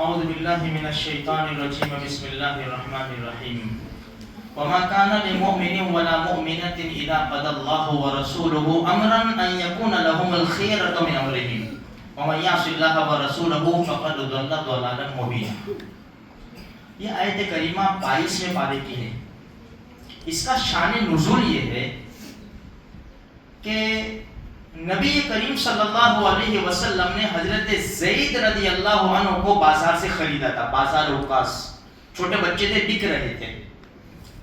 اعوذ باللہ من الشیطان الرجیم بسم اللہ الرحمن الرحیم وما كان لمؤمن ولا مؤمنة اذا قضى الله ورسوله امرا ان يكون لهم الخيرة من امرهم ومن يعص الله ورسوله فقد ضل ضلالا مبینا. یہ آیت کریمہ 22ویں پارے کی ہے. اس کا شان نزول یہ ہے کہ نبی کریم صلی اللہ علیہ وسلم نے حضرت زید رضی اللہ عنہ کو بازار سے خریدا تھا. بازار اوقاس، چھوٹے بچے تھے، بک رہے تھے،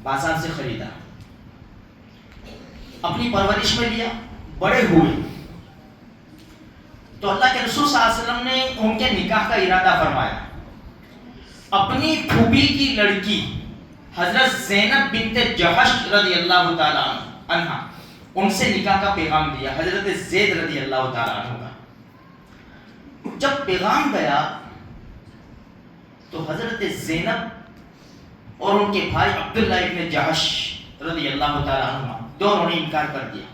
بازار سے خریدا، اپنی پرورش میں لیا، بڑے ہوئے تو اللہ کے رسول صلی اللہ علیہ وسلم نے ان کے نکاح کا ارادہ فرمایا. اپنی پھوپھی کی لڑکی حضرت زینب بنت جہش رضی اللہ تعالی عنہ ان سے نکاح کا پیغام دیا حضرت زید رضی اللہ تعالی عنہ کا. جب پیغام گیا تو حضرت زینب اور ان کے بھائی عبداللہ ابن جہش رضی اللہ تعالی عنہ دونوں نے انکار کر دیا،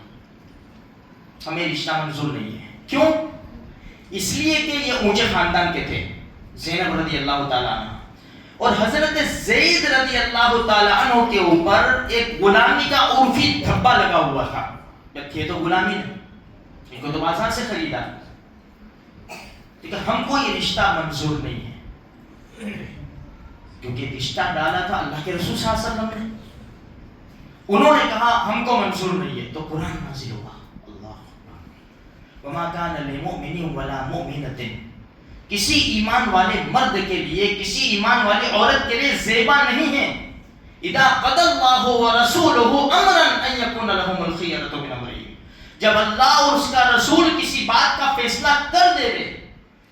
ہمیں رشتہ منظور نہیں ہے. کیوں؟ اس لیے کہ یہ اونچے خاندان کے تھے، زینب رضی اللہ تعالی عنہ، اور حضرت زید رضی اللہ تعالی عنہ کے اوپر ایک غلامی کا عرفی دھبا لگا ہوا تھا. جب تھے تو غلامی نہیں، ان کو تو بازار سے خریدا، لیکن ہم کو یہ رشتہ منظور نہیں ہے، کیونکہ رشتہ ڈالا تھا اللہ کے رسول صلی اللہ علیہ وسلم نے. انہوں نے کہا ہم کو منظور نہیں ہے، تو قرآن نازل ہوا. وما كان لمؤمن ولا مؤمنة، کسی ایمان والے مرد کے لیے، کسی ایمان والی عورت کے لیے زیبا نہیں ہے اذا قضى الله ورسوله امرا ان يكون لهم الخيرة من امرهم، جب اللہ اور اس کا رسول کسی بات کا فیصلہ کر دے رہے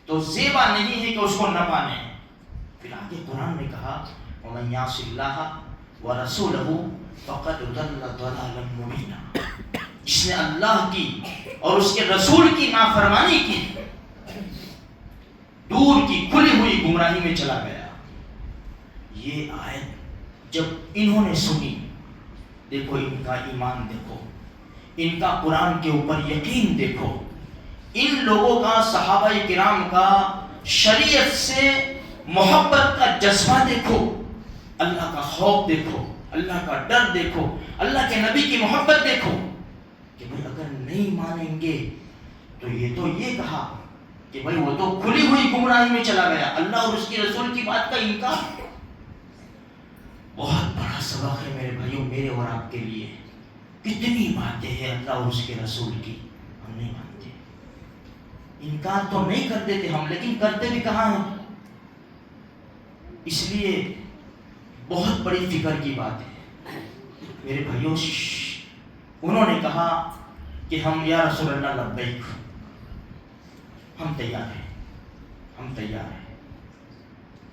تو زیبا نہیں ہے کہ اس کو نہ مانے. پھر آگے قرآن نے کہا ومن يعص الله ورسوله فقد ضل ضلالا مبینا، جس نے اللہ کی اور اس کے رسول کی نافرمانی کی، دور کی کھلی ہوئی گمراہی میں چلا گیا. یہ آیت جب انہوں نے سنی، دیکھو ان کا ایمان، دیکھو ان کا قرآن کے اوپر یقین، دیکھو ان لوگوں کا، صحابہ کرام کا شریعت سے محبت کا جذبہ، دیکھو اللہ کا خوف، دیکھو اللہ کا ڈر، دیکھو اللہ کے نبی کی محبت، دیکھو کہ بھائی اگر نہیں مانیں گے تو یہ کہا کہ بھائی وہ تو کھلی ہوئی گمراہی میں چلا گیا. اللہ اور اس کی رسول کی بات کا انکار بہت بڑا سبق ہے میرے بھائیوں، میرے اور آپ کے لیے. کتنی باتیں ہیں اللہ اور اس کے رسول کی ہم نہیں مانتے. انکار تو نہیں کرتے تھے ہم، لیکن کرتے بھی کہاں ہیں. اس لیے بہت بڑی فکر کی بات ہے میرے بھائیوں. انہوں نے کہا کہ ہم یا رسول اللہ لبیک، ہم تیار ہیں، ہم تیار ہیں.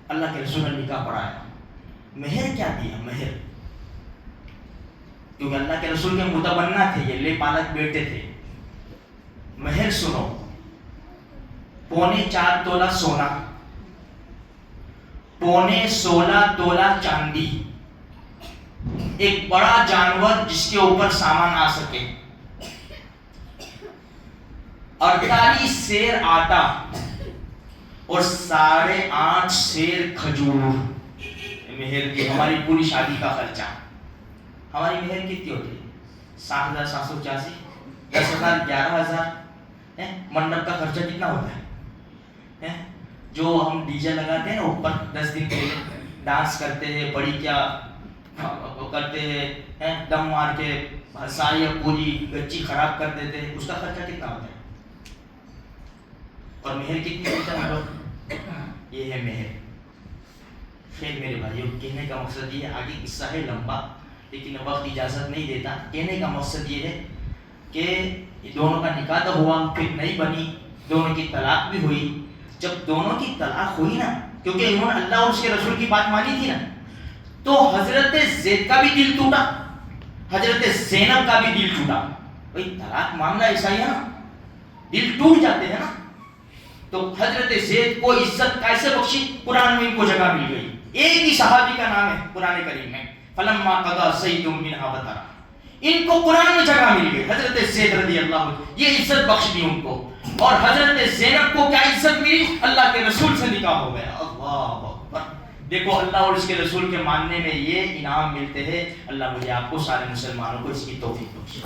اللہ کے رسول نے نکاح پڑھایا. مہر کیا دیا؟ مہر، کیونکہ اللہ کے رسول کے متبنہ تھے، یہ لے پالک بیٹے تھے. مہر سنو، 4.25 تولہ سونا، 16.25 تولہ چاندی، ایک بڑا جانور جس کے اوپر سامان آ سکے، 48 سیر آٹا اور 8.5 سیر کھجور. مہر کی ہماری پوری شادی کا خرچہ. ہماری مہر کتنی ہوتی ہے؟ 7,785، 10,000، 11,000. منڈپ کا خرچہ کتنا ہوتا ہے؟ جو ہم ڈی جے لگاتے ہیں نا اوپر، 10 دن کے لیے ڈانس کرتے ہیں، بڑی کیا کرتے ہیں، دم مار کے ساری پوری گچی خراب کر دیتے ہیں، اس کا خرچہ کتنا ہوتا ہے؟ اور مہر کتنی ہوتا ہے؟ یہ ہے مہر. خیر میرے بھائیوں، کہنے کا مقصد یہ ہے، آگے قصہ ہے لمبا لیکن وقت اجازت نہیں دیتا. کہنے کا مقصد یہ ہے کہ دونوں کا نکاح تو ہوا، پھر نہیں بنی، دونوں کی طلاق بھی ہوئی. جب دونوں کی طلاق ہوئی نا، کیونکہ انہوں نے اللہ اور اس کے رسول کی بات مانی تھی نا، تو حضرت زید کا بھی دل ٹوٹا، حضرت زینب کا بھی دل ٹوٹا. بھائی طلاق معاملہ ایسا ہی ہے نا، دل ٹوٹ جاتے ہیں نا. تو حضرت زید کو عزت کیسے بخشی؟ قرآن میں ان کو جگہ مل گئی. ایک ہی صحابی کا نام ہے قرآن کریم میں، فلما قضى زید منها وطرا، ان کو قرآن میں جگہ مل گئی. حضرت زید رضی اللہ عنہ، یہ عزت بخش دی ان کو. اور حضرت زینب کو کیا عزت ملی؟ اللہ کے رسول سے نکاح ہو گیا. اللہ اکبر. دیکھو اللہ اور اس کے رسول کے ماننے میں یہ انعام ملتے ہیں. اللہ مجھے آپ کو سارے مسلمانوں کو اس کی توفیق بخشے.